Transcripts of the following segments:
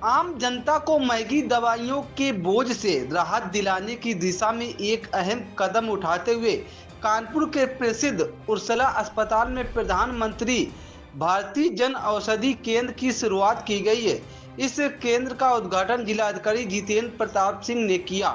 आम जनता को महंगी दवाइयों के बोझ से राहत दिलाने की दिशा में एक अहम कदम उठाते हुए कानपुर के प्रसिद्ध उर्सला अस्पताल में प्रधानमंत्री भारतीय जन औषधि केंद्र की शुरुआत की गई है। इस केंद्र का उद्घाटन जिलाधिकारी जितेंद्र प्रताप सिंह ने किया।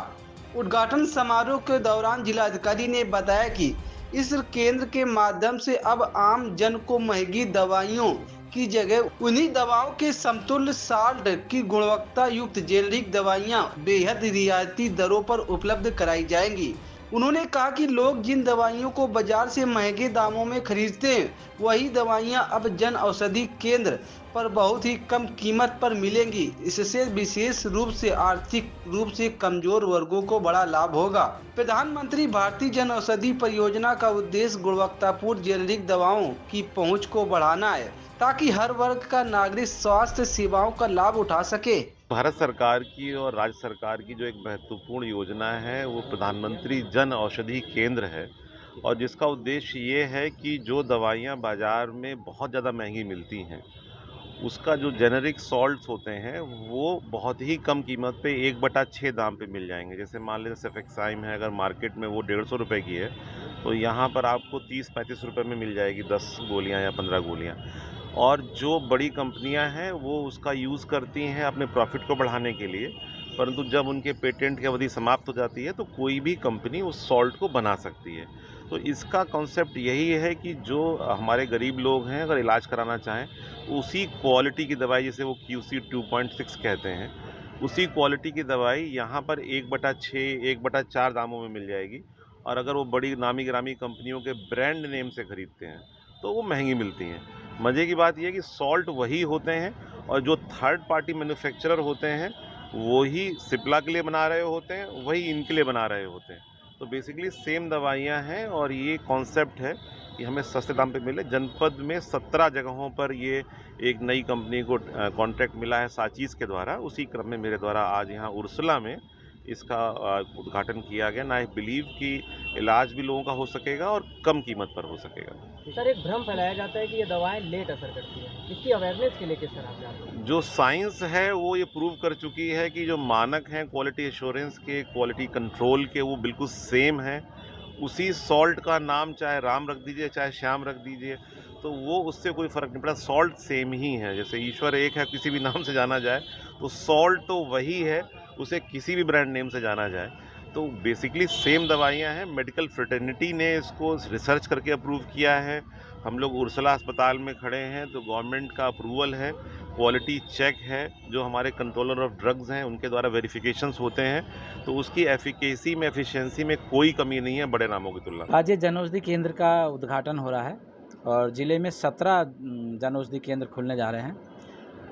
उद्घाटन समारोह के दौरान जिलाधिकारी ने बताया कि इस केंद्र के माध्यम से अब आम जन को महंगी दवाइयों की जगह उन्हीं दवाओं के समतुल्य साल्ट की गुणवत्ता युक्त जेनेरिक दवाइयां बेहद रियायती दरों पर उपलब्ध कराई जाएंगी। उन्होंने कहा कि लोग जिन दवाइयों को बाजार से महंगे दामों में खरीदते हैं, वही दवाइयां अब जन औषधि केंद्र पर बहुत ही कम कीमत पर मिलेंगी। इससे विशेष रूप से आर्थिक रूप से कमजोर वर्गों को बड़ा लाभ होगा। प्रधानमंत्री भारतीय जन औषधि परियोजना का उद्देश्य गुणवत्तापूर्ण जेनेरिक दवाओं की पहुंच को बढ़ाना है, ताकि हर वर्ग का नागरिक स्वास्थ्य सेवाओं का लाभ उठा सके। भारत सरकार की और राज्य सरकार की जो एक महत्वपूर्ण योजना है वो प्रधानमंत्री जन औषधि केंद्र है, और जिसका उद्देश्य ये है कि जो दवाइयाँ बाज़ार में बहुत ज़्यादा महंगी मिलती हैं, उसका जो जेनेरिक सॉल्ट्स होते हैं वो बहुत ही कम कीमत पे 1/6 दाम पे मिल जाएंगे। जैसे मान लीजिए सेफेक्साइम है, अगर मार्केट में वो 150 रुपए की है, तो यहाँ पर आपको 30-35 रुपए में मिल जाएगी 10 गोलियाँ या 15 गोलियाँ। और जो बड़ी कंपनियां हैं वो उसका यूज़ करती हैं अपने प्रॉफिट को बढ़ाने के लिए, परंतु जब उनके पेटेंट की अवधि समाप्त हो जाती है तो कोई भी कंपनी उस सॉल्ट को बना सकती है। तो इसका कॉन्सेप्ट यही है कि जो हमारे गरीब लोग हैं, अगर इलाज कराना चाहें, उसी क्वालिटी की दवाई, जिसे वो QC 2.6 कहते हैं, उसी क्वालिटी की दवाई यहाँ पर 1/6, 1/4 दामों में मिल जाएगी। और अगर वो बड़ी नामी गिरामी कंपनियों के ब्रांड नेम से खरीदते हैं तो वो महंगी मिलती हैं। मज़े की बात ये है कि सॉल्ट वही होते हैं, और जो थर्ड पार्टी मैन्युफैक्चरर होते हैं वो ही सिप्ला के लिए बना रहे होते हैं, वही इनके लिए बना रहे होते हैं। तो बेसिकली सेम दवाइयाँ हैं, और ये कॉन्सेप्ट है कि हमें सस्ते दाम पे मिले। जनपद में 17 जगहों पर ये एक नई कंपनी को कॉन्ट्रैक्ट मिला है साचीज़ के द्वारा। उसी क्रम में मेरे द्वारा आज यहाँ उर्सला में इसका उद्घाटन किया गया। आई बिलीव कि इलाज भी लोगों का हो सकेगा और कम कीमत पर हो सकेगा। सर, एक भ्रम फैलाया जाता है कि ये दवाएं लेट असर करती हैं। इसकी अवेयरनेस के लिए किस तरह आप जानते हैं? जो साइंस है वो ये प्रूव कर चुकी है कि जो मानक हैं क्वालिटी एश्योरेंस के, क्वालिटी कंट्रोल के, वो बिल्कुल सेम हैं। उसी सॉल्ट का नाम चाहे राम रख दीजिए चाहे श्याम रख दीजिए, तो वो उससे कोई फ़र्क नहीं पड़ता, सॉल्ट सेम ही है। जैसे ईश्वर एक है, किसी भी नाम से जाना जाए तो सॉल्ट तो वही है, उसे किसी भी ब्रांड नेम से जाना जाए। तो बेसिकली सेम दवाइयाँ हैं। मेडिकल फ्रेटर्निटी ने इसको रिसर्च करके अप्रूव किया है। हम लोग उर्सला अस्पताल में खड़े हैं तो गवर्नमेंट का अप्रूवल है, क्वालिटी चेक है, जो हमारे कंट्रोलर ऑफ ड्रग्स हैं उनके द्वारा वेरिफिकेशंस होते हैं, तो उसकी एफिकेसी में, एफिशिएंसी में कोई कमी नहीं है बड़े नामों की तुलना में। आज ये जनऔषधि केंद्र का उद्घाटन हो रहा है और ज़िले में 17 जनऔषधि केंद्र खुलने जा रहे हैं।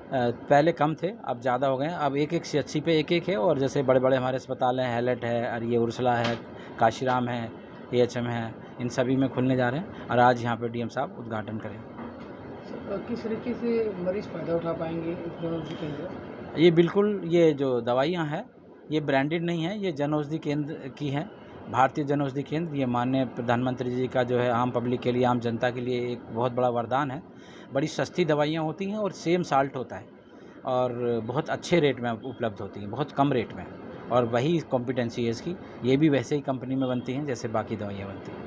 पहले कम थे, अब ज़्यादा हो गए हैं। अब एक-एक CHC पे एक-एक है, और जैसे बड़े-बड़े हमारे अस्पताल हैं, हैलेट है और ये उर्सला है, काशीराम है, AHM है, इन सभी में खुलने जा रहे हैं और आज यहाँ पे DM साहब उद्घाटन करेंगे। किस तरीके से मरीज़ फ़ायदा उठा पाएँगे इस जनऔषधि केंद्र से? ये बिल्कुल, ये जो दवाइयाँ हैं ये ब्रांडेड नहीं है, ये जनऔषधि केंद्र की हैं, भारतीय जनऔषधि केंद्र। ये माननीय प्रधानमंत्री जी का जो है आम पब्लिक के लिए, आम जनता के लिए एक बहुत बड़ा वरदान है। बड़ी सस्ती दवाइयाँ होती हैं और सेम साल्ट होता है और बहुत अच्छे रेट में उपलब्ध होती हैं, बहुत कम रेट में, और वही कॉम्पिटेंसी है इसकी। ये भी वैसे ही कंपनी में बनती हैं जैसे बाकी दवाइयाँ बनती हैं।